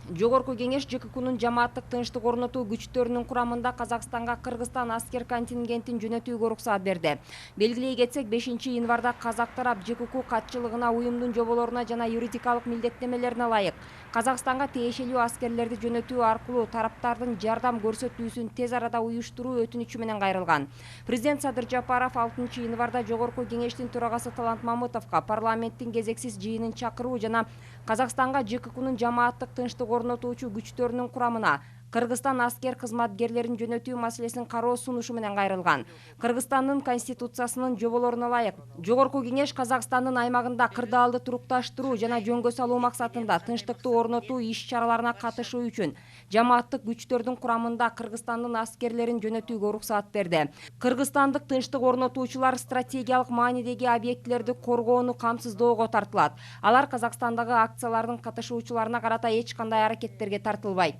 Жогорку кеңеш ЖККнун жамааттык тынчтык орнотуу күчтөрүнүн курамында Казакстанга Кыргызстан аскер контингентин жөнөтүүгө уруксат берди. Белгилей кетсек, 5-январда казак тарап ЖКК катчылыгына, уюмдун жоболоруна жана юридикалык милдеттенмелерине ылайык Казакстанга тиешелүү аскерлерди жөнөтүү аркылуу тараптардын жардам көрсөтүүсүн тез арада уюштуруу өтүнүчү менен кайрылган. Президент Садыр Жапаров 6-январда Жогорку кеңештин төрагасы Талант Мамытовго парламенттин кезексиз жыйынын чакыруу жана Казакстанга ЖККнун жамааттык тынчтык орнотуучу күчтөрүнүн курамына Кыргызстан аскер кызматкерлерин жөнөтүү маселесин кароо сунушу менен кайрылган. Кыргызстандын конституциясынын жоболоруна ылайык Жогорку кеңеш Казакстандын аймагында кырдаалды турукташтыруу жана жөнгө салуу максатында тынчтыкты орнотуу иш-чараларына катышуу үчүн жамааттык күчтөрдүн курамында Кыргызстандын аскерлерин жөнөтүүгө уруксат берди. Кыргызстандык тынчтык орнотуучулар стратегиялык маанидеги объектилерди коргоону камсыздоого тартылат. Алар Казакстандагы акциялардын катышуучуларына карата эч кандай аракеттерге тартылбайт.